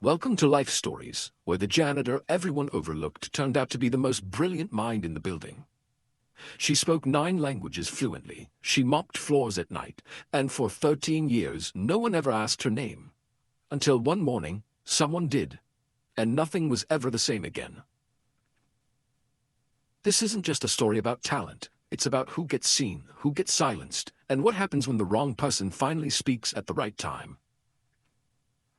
Welcome to Life Stories, where the janitor everyone overlooked turned out to be the most brilliant mind in the building. She spoke 9 languages fluently, she mopped floors at night, and for 13 years no one ever asked her name. Until one morning, someone did, and nothing was ever the same again. This isn't just a story about talent, it's about who gets seen, who gets silenced, and what happens when the wrong person finally speaks at the right time.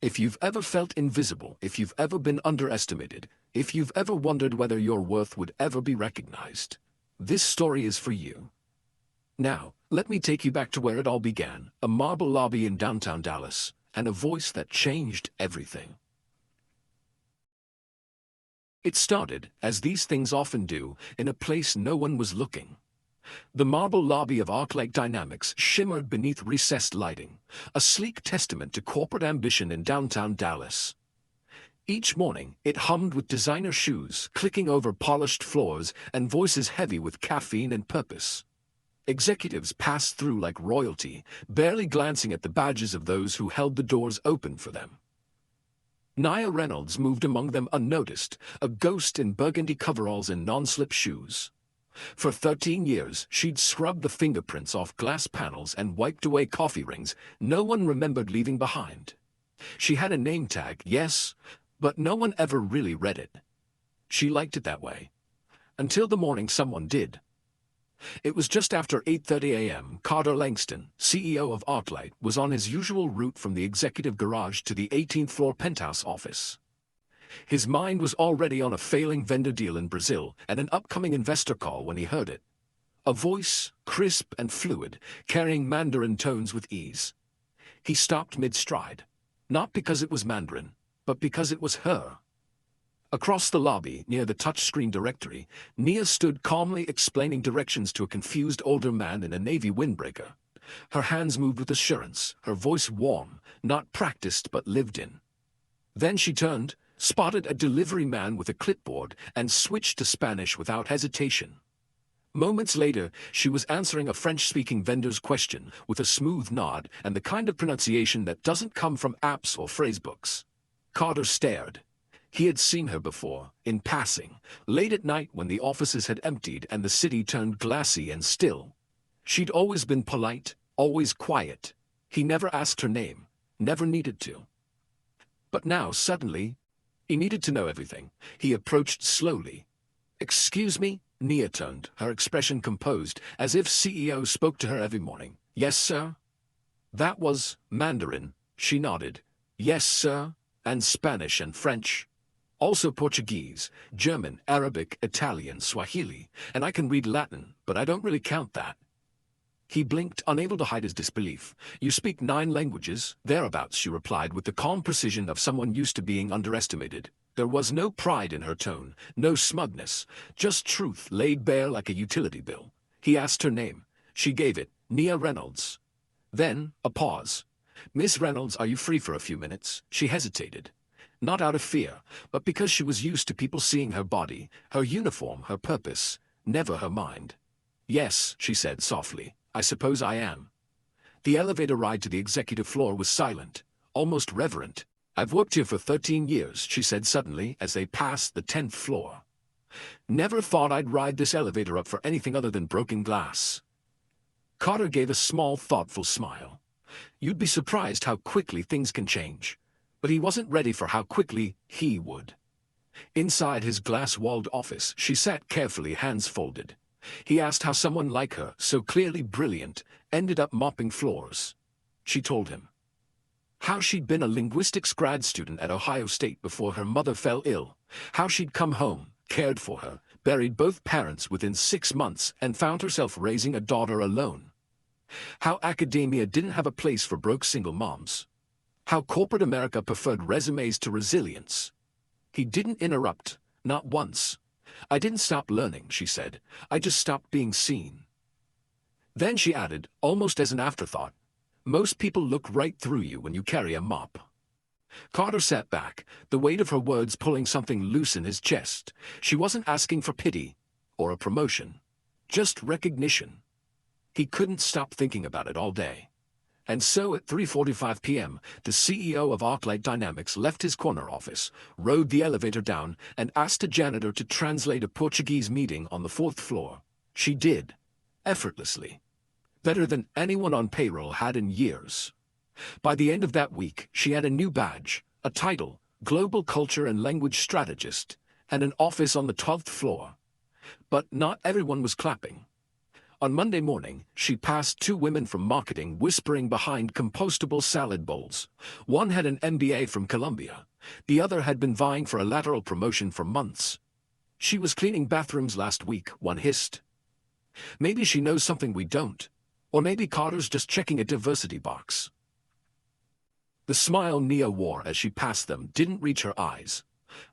If you've ever felt invisible, if you've ever been underestimated, if you've ever wondered whether your worth would ever be recognized, this story is for you. Now, let me take you back to where it all began, a marble lobby in downtown Dallas, and a voice that changed everything. It started, as these things often do, in a place no one was looking. The marble lobby of ArcLight Dynamics shimmered beneath recessed lighting, a sleek testament to corporate ambition in downtown Dallas. Each morning, it hummed with designer shoes clicking over polished floors and voices heavy with caffeine and purpose. Executives passed through like royalty, barely glancing at the badges of those who held the doors open for them. Nia Reynolds moved among them unnoticed, a ghost in burgundy coveralls and non-slip shoes. For 13 years, she'd scrubbed the fingerprints off glass panels and wiped away coffee rings no one remembered leaving behind. She had a name tag, yes, but no one ever really read it. She liked it that way. Until the morning someone did. It was just after 8:30 a.m. Carter Langston, CEO of ArcLight, was on his usual route from the executive garage to the 18th floor penthouse office. His mind was already on a failing vendor deal in Brazil and an upcoming investor call when he heard it. A voice, crisp and fluid, carrying Mandarin tones with ease. He stopped mid-stride. Not because it was Mandarin, but because it was her. Across the lobby, near the touchscreen directory, Nia stood calmly explaining directions to a confused older man in a navy windbreaker. Her hands moved with assurance, her voice warm, not practiced but lived in. Then she turned, spotted a delivery man with a clipboard, and switched to Spanish without hesitation. Moments later, she was answering a French-speaking vendor's question with a smooth nod and the kind of pronunciation that doesn't come from apps or phrasebooks. Carter stared. He had seen her before, in passing, late at night when the offices had emptied and the city turned glassy and still. She'd always been polite, always quiet. He never asked her name, never needed to. But now, suddenly, he needed to know everything. He approached slowly. "Excuse me?" Nia turned, her expression composed, as if CEO spoke to her every morning. "Yes, sir?" That was Mandarin. She nodded. "Yes, sir," and Spanish and French. Also Portuguese, German, Arabic, Italian, Swahili, and I can read Latin, but I don't really count that. He blinked, unable to hide his disbelief. "You speak 9 languages?" "Thereabouts," she replied with the calm precision of someone used to being underestimated. There was no pride in her tone, no smugness, just truth laid bare like a utility bill. He asked her name. She gave it, Nia Reynolds. Then, a pause. "Miss Reynolds, are you free for a few minutes?" She hesitated. Not out of fear, but because she was used to people seeing her body, her uniform, her purpose, never her mind. "Yes," she said softly. "I suppose I am." The elevator ride to the executive floor was silent, almost reverent. "I've worked here for 13 years, she said suddenly as they passed the 10th floor. "Never thought I'd ride this elevator up for anything other than broken glass." Carter gave a small, thoughtful smile. You'd be surprised how quickly things can change. But he wasn't ready for how quickly he would. Inside his glass-walled office, she sat carefully, hands folded. He asked how someone like her, so clearly brilliant, ended up mopping floors. She told him. How she'd been a linguistics grad student at Ohio State before her mother fell ill. How she'd come home, cared for her, buried both parents within 6 months, and found herself raising a daughter alone. How academia didn't have a place for broke single moms. How corporate America preferred resumes to resilience. He didn't interrupt, not once. "I didn't stop learning," she said. "I just stopped being seen." Then she added, almost as an afterthought, "Most people look right through you when you carry a mop." Carter sat back, the weight of her words pulling something loose in his chest. She wasn't asking for pity, or a promotion. Just recognition. He couldn't stop thinking about it all day. And so at 3:45 p.m., the CEO of ArcLight Dynamics left his corner office, rode the elevator down, and asked a janitor to translate a Portuguese meeting on the fourth floor. She did. Effortlessly. Better than anyone on payroll had in years. By the end of that week, she had a new badge, a title, Global Culture and Language Strategist, and an office on the 12th floor. But not everyone was clapping. On Monday morning, she passed two women from marketing whispering behind compostable salad bowls. One had an MBA from Columbia. The other had been vying for a lateral promotion for months. She was cleaning bathrooms last week, one hissed. Maybe she knows something we don't. Or maybe Carter's just checking a diversity box. The smile Nia wore as she passed them didn't reach her eyes.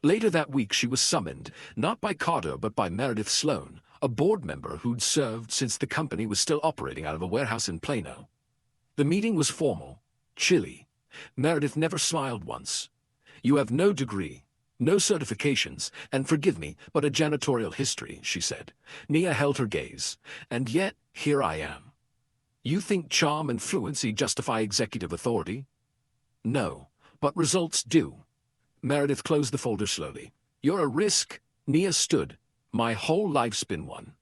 Later that week she was summoned, not by Carter but by Meredith Sloan, a board member who'd served since the company was still operating out of a warehouse in Plano. The meeting was formal, chilly. Meredith never smiled once. "You have no degree, no certifications, and forgive me, but a janitorial history," she said. Nia held her gaze. "And yet, here I am. You think charm and fluency justify executive authority?" "No, but results do." Meredith closed the folder slowly. "You're a risk." Nia stood. "My whole life's been one."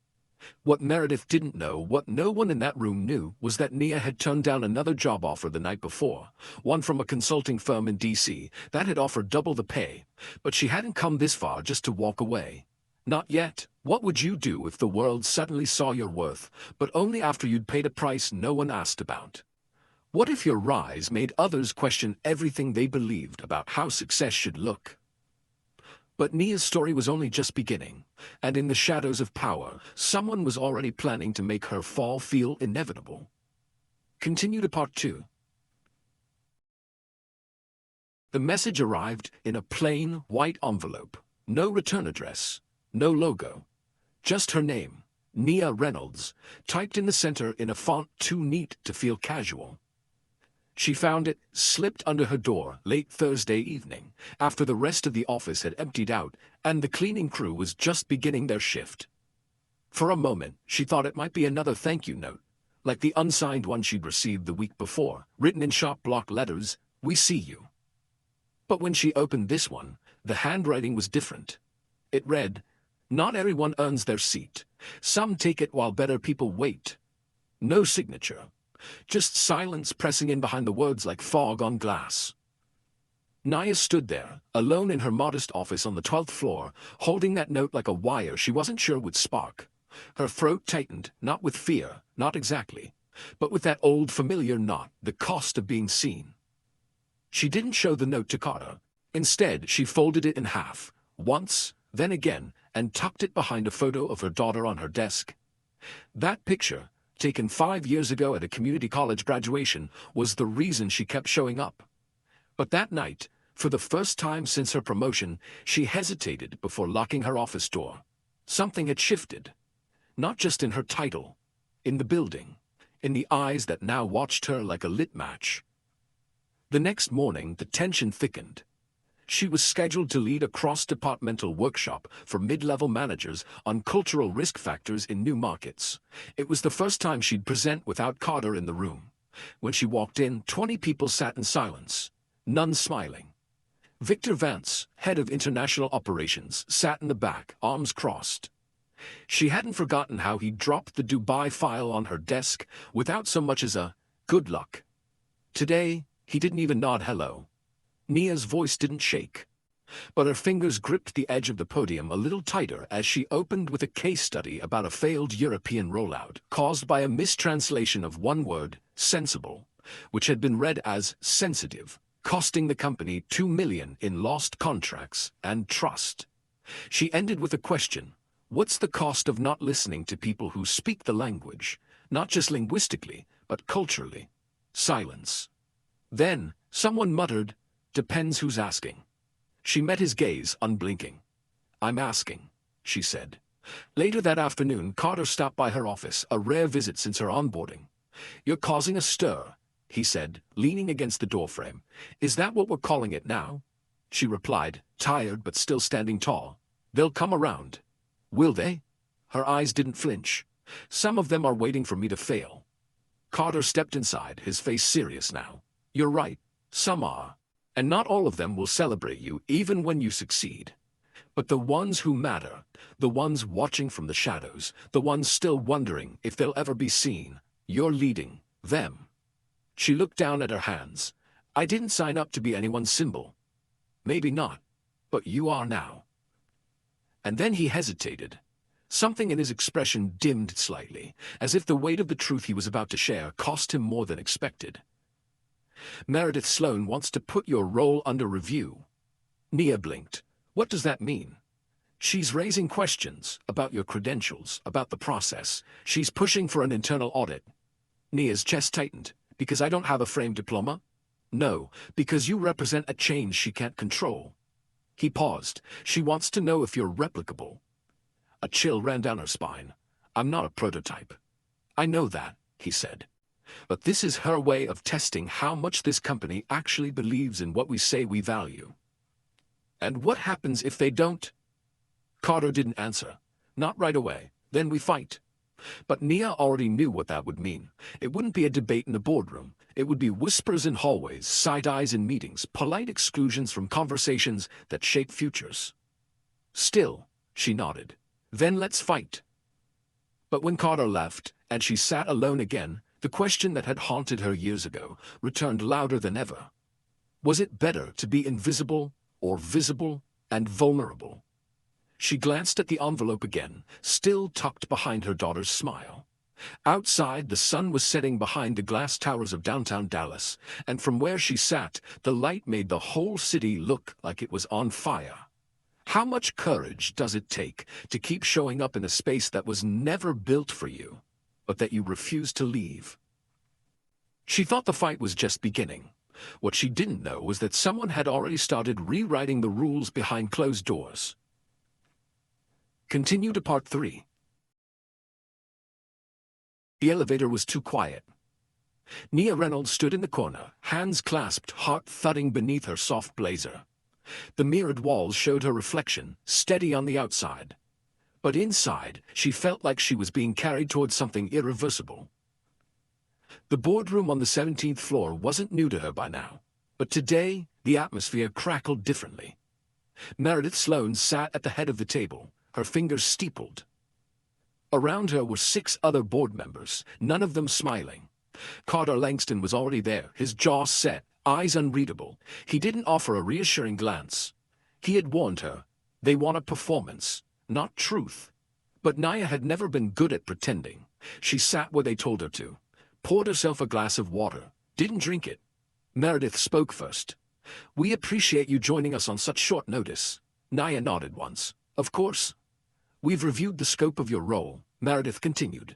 What Meredith didn't know, what no one in that room knew, was that Nia had turned down another job offer the night before, one from a consulting firm in D.C. that had offered double the pay, but she hadn't come this far just to walk away. Not yet. What would you do if the world suddenly saw your worth, but only after you'd paid a price no one asked about? What if your rise made others question everything they believed about how success should look? But Nia's story was only just beginning, and in the shadows of power, someone was already planning to make her fall feel inevitable. Continue to part 2. The message arrived in a plain, white envelope. No return address, no logo. Just her name, Nia Reynolds, typed in the center in a font too neat to feel casual. She found it, slipped under her door late Thursday evening, after the rest of the office had emptied out and the cleaning crew was just beginning their shift. For a moment, she thought it might be another thank you note, like the unsigned one she'd received the week before, written in sharp block letters, "We see you." But when she opened this one, the handwriting was different. It read, "Not everyone earns their seat. Some take it while better people wait." No signature. Just silence pressing in behind the words like fog on glass. Nia stood there, alone in her modest office on the 12th floor, holding that note like a wire she wasn't sure would spark. Her throat tightened, not with fear, not exactly, but with that old familiar knot, the cost of being seen. She didn't show the note to Carter. Instead, she folded it in half, once, then again, and tucked it behind a photo of her daughter on her desk. That picture, taken 5 years ago at a community college graduation, was the reason she kept showing up. But that night, for the first time since her promotion, she hesitated before locking her office door. Something had shifted. Not just in her title, in the building, in the eyes that now watched her like a lit match. The next morning, the tension thickened. She was scheduled to lead a cross-departmental workshop for mid-level managers on cultural risk factors in new markets. It was the first time she'd present without Carter in the room. When she walked in, 20 people sat in silence, none smiling. Victor Vance, head of international operations, sat in the back, arms crossed. She hadn't forgotten how he dropped the Dubai file on her desk without so much as a "good luck." Today, he didn't even nod hello. Nia's voice didn't shake, but her fingers gripped the edge of the podium a little tighter as she opened with a case study about a failed European rollout caused by a mistranslation of one word, sensible, which had been read as sensitive, costing the company $2 million in lost contracts and trust. She ended with a question: what's the cost of not listening to people who speak the language, not just linguistically, but culturally? Silence. Then, someone muttered, "Depends who's asking." She met his gaze, unblinking. "I'm asking," she said. Later that afternoon, Carter stopped by her office, a rare visit since her onboarding. "You're causing a stir," he said, leaning against the doorframe. "Is that what we're calling it now?" She replied, tired but still standing tall. "They'll come around." "Will they?" Her eyes didn't flinch. "Some of them are waiting for me to fail." Carter stepped inside, his face serious now. You're right, some are. And not all of them will celebrate you even when you succeed. But the ones who matter, the ones watching from the shadows, the ones still wondering if they'll ever be seen, you're leading them. She looked down at her hands. I didn't sign up to be anyone's symbol. Maybe not, but you are now. And then he hesitated. Something in his expression dimmed slightly, as if the weight of the truth he was about to share cost him more than expected. Meredith Sloan wants to put your role under review. Nia blinked. What does that mean? She's raising questions about your credentials, about the process. She's pushing for an internal audit. Nia's chest tightened. Because I don't have a framed diploma? No, because you represent a change she can't control. He paused. She wants to know if you're replicable. A chill ran down her spine. I'm not a prototype. I know that, he said. But this is her way of testing how much this company actually believes in what we say we value. And what happens if they don't? Carter didn't answer. Not right away. Then we fight. But Nia already knew what that would mean. It wouldn't be a debate in the boardroom. It would be whispers in hallways, side-eyes in meetings, polite exclusions from conversations that shape futures. Still, she nodded. Then let's fight. But when Carter left, and she sat alone again, the question that had haunted her years ago returned louder than ever. Was it better to be invisible or visible and vulnerable? She glanced at the envelope again, still tucked behind her daughter's smile. Outside, the sun was setting behind the glass towers of downtown Dallas, and from where she sat, the light made the whole city look like it was on fire. How much courage does it take to keep showing up in a space that was never built for you, but that you refuse to leave? She thought the fight was just beginning. What she didn't know was that someone had already started rewriting the rules behind closed doors. Continue to part 3. The elevator was too quiet. Nia Reynolds stood in the corner, hands clasped, heart thudding beneath her soft blazer. The mirrored walls showed her reflection, steady on the outside. But inside, she felt like she was being carried towards something irreversible. The boardroom on the 17th floor wasn't new to her by now, but today, the atmosphere crackled differently. Meredith Sloan sat at the head of the table, her fingers steepled. Around her were 6 other board members, none of them smiling. Carter Langston was already there, his jaw set, eyes unreadable. He didn't offer a reassuring glance. He had warned her, they want a performance, not truth. But Nia had never been good at pretending. She sat where they told her to, poured herself a glass of water, didn't drink it. Meredith spoke first. We appreciate you joining us on such short notice. Nia nodded once. Of course. We've reviewed the scope of your role, Meredith continued.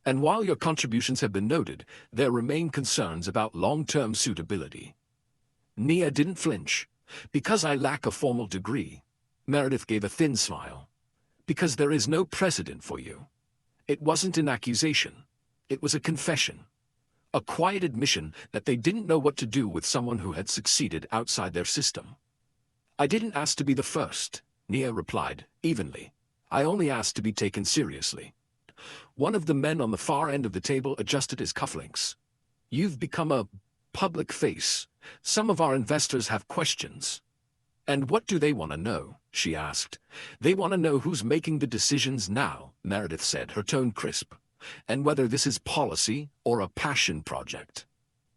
And while your contributions have been noted, there remain concerns about long-term suitability. Nia didn't flinch. Because I lack a formal degree. Meredith gave a thin smile. Because there is no precedent for you. It wasn't an accusation. It was a confession. A quiet admission that they didn't know what to do with someone who had succeeded outside their system. I didn't ask to be the first, Nia replied, evenly. I only asked to be taken seriously. One of the men on the far end of the table adjusted his cufflinks. You've become a public face. Some of our investors have questions. And what do they want to know? She asked. They want to know who's making the decisions now, Meredith said, her tone crisp. And whether this is policy or a passion project.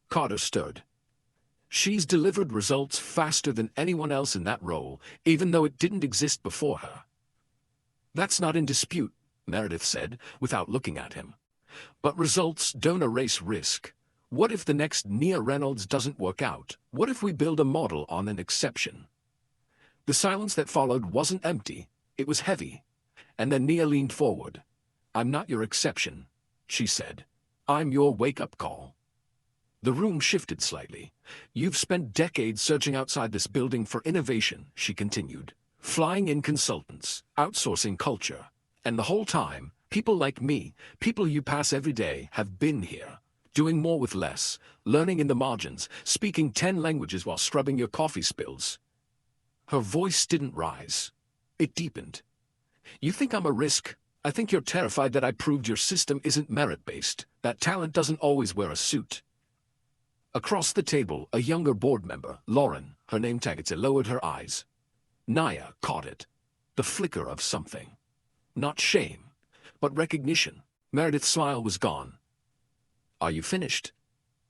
Carter stirred. She's delivered results faster than anyone else in that role, even though it didn't exist before her. That's not in dispute, Meredith said, without looking at him. But results don't erase risk. What if the next Nia Reynolds doesn't work out? What if we build a model on an exception? The silence that followed wasn't empty, it was heavy. And then Nia leaned forward. I'm not your exception, she said. I'm your wake-up call. The room shifted slightly. You've spent decades searching outside this building for innovation, she continued. Flying in consultants, outsourcing culture. And the whole time, people like me, people you pass every day, have been here. Doing more with less, learning in the margins, speaking 10 languages while scrubbing your coffee spills. Her voice didn't rise. It deepened. You think I'm a risk? I think you're terrified that I proved your system isn't merit-based, that talent doesn't always wear a suit. Across the table, a younger board member, Lauren, her name tag, lowered her eyes. Nia caught it. The flicker of something. Not shame, but recognition. Meredith's smile was gone. Are you finished?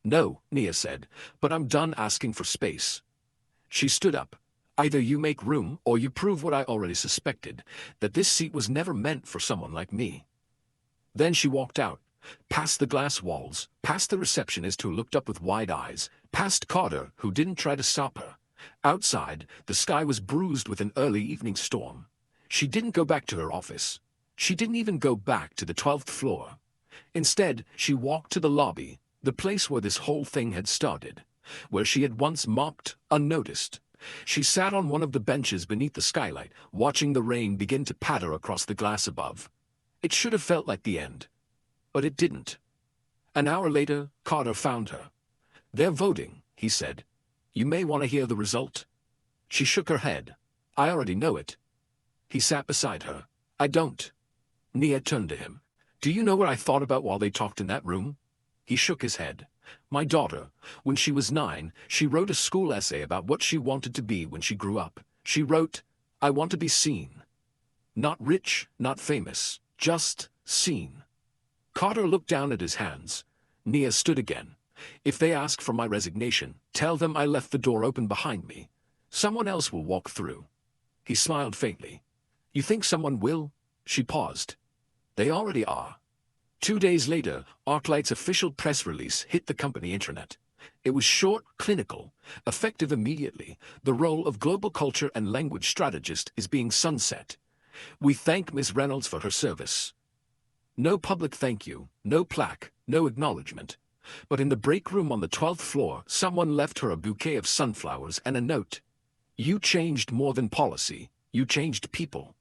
No, Nia said, but I'm done asking for space. She stood up. Either you make room or you prove what I already suspected, that this seat was never meant for someone like me. Then she walked out, past the glass walls, past the receptionist who looked up with wide eyes, past Carter who didn't try to stop her. Outside, the sky was bruised with an early evening storm. She didn't go back to her office. She didn't even go back to the 12th floor. Instead, she walked to the lobby, the place where this whole thing had started, where she had once mopped, unnoticed. She sat on one of the benches beneath the skylight, watching the rain begin to patter across the glass above. It should have felt like the end. But it didn't. An hour later, Carter found her. They're voting, he said. You may want to hear the result. She shook her head. I already know it. He sat beside her. I don't. Nia turned to him. Do you know what I thought about while they talked in that room? He shook his head. My daughter, when she was 9, she wrote a school essay about what she wanted to be when she grew up. She wrote, I want to be seen. Not rich, not famous, just seen. Carter looked down at his hands. Nia stood again. If they ask for my resignation, tell them I left the door open behind me. Someone else will walk through. He smiled faintly. You think someone will? She paused. They already are. 2 days later, ArcLight's official press release hit the company intranet. It was short, clinical, effective immediately. The role of global culture and language strategist is being sunset. We thank Ms. Reynolds for her service. No public thank you, no plaque, no acknowledgement. But in the break room on the 12th floor, someone left her a bouquet of sunflowers and a note. You changed more than policy, you changed people.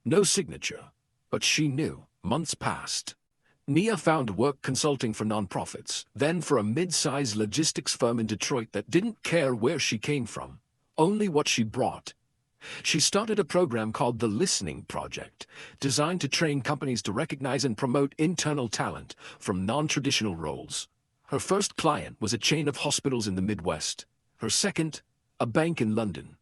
No signature, but she knew. Months passed. Nia found work consulting for nonprofits, then for a mid-sized logistics firm in Detroit that didn't care where she came from, only what she brought. She started a program called the Listening Project, designed to train companies to recognize and promote internal talent from non-traditional roles. Her first client was a chain of hospitals in the Midwest. Her second, a bank in London.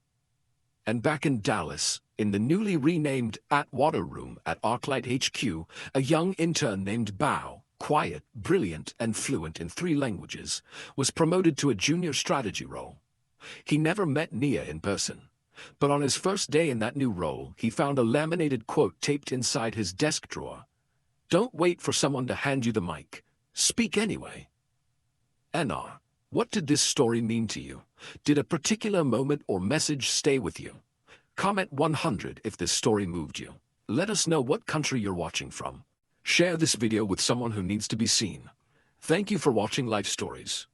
And back in Dallas, in the newly renamed Atwater Room at ArcLight HQ, a young intern named Bao, quiet, brilliant, and fluent in 3 languages, was promoted to a junior strategy role. He never met Nia in person. But on his first day in that new role, he found a laminated quote taped inside his desk drawer. Don't wait for someone to hand you the mic. Speak anyway. NR, what did this story mean to you? Did a particular moment or message stay with you? Comment 100 if this story moved you. Let us know what country you're watching from. Share this video with someone who needs to be seen. Thank you for watching Life Stories.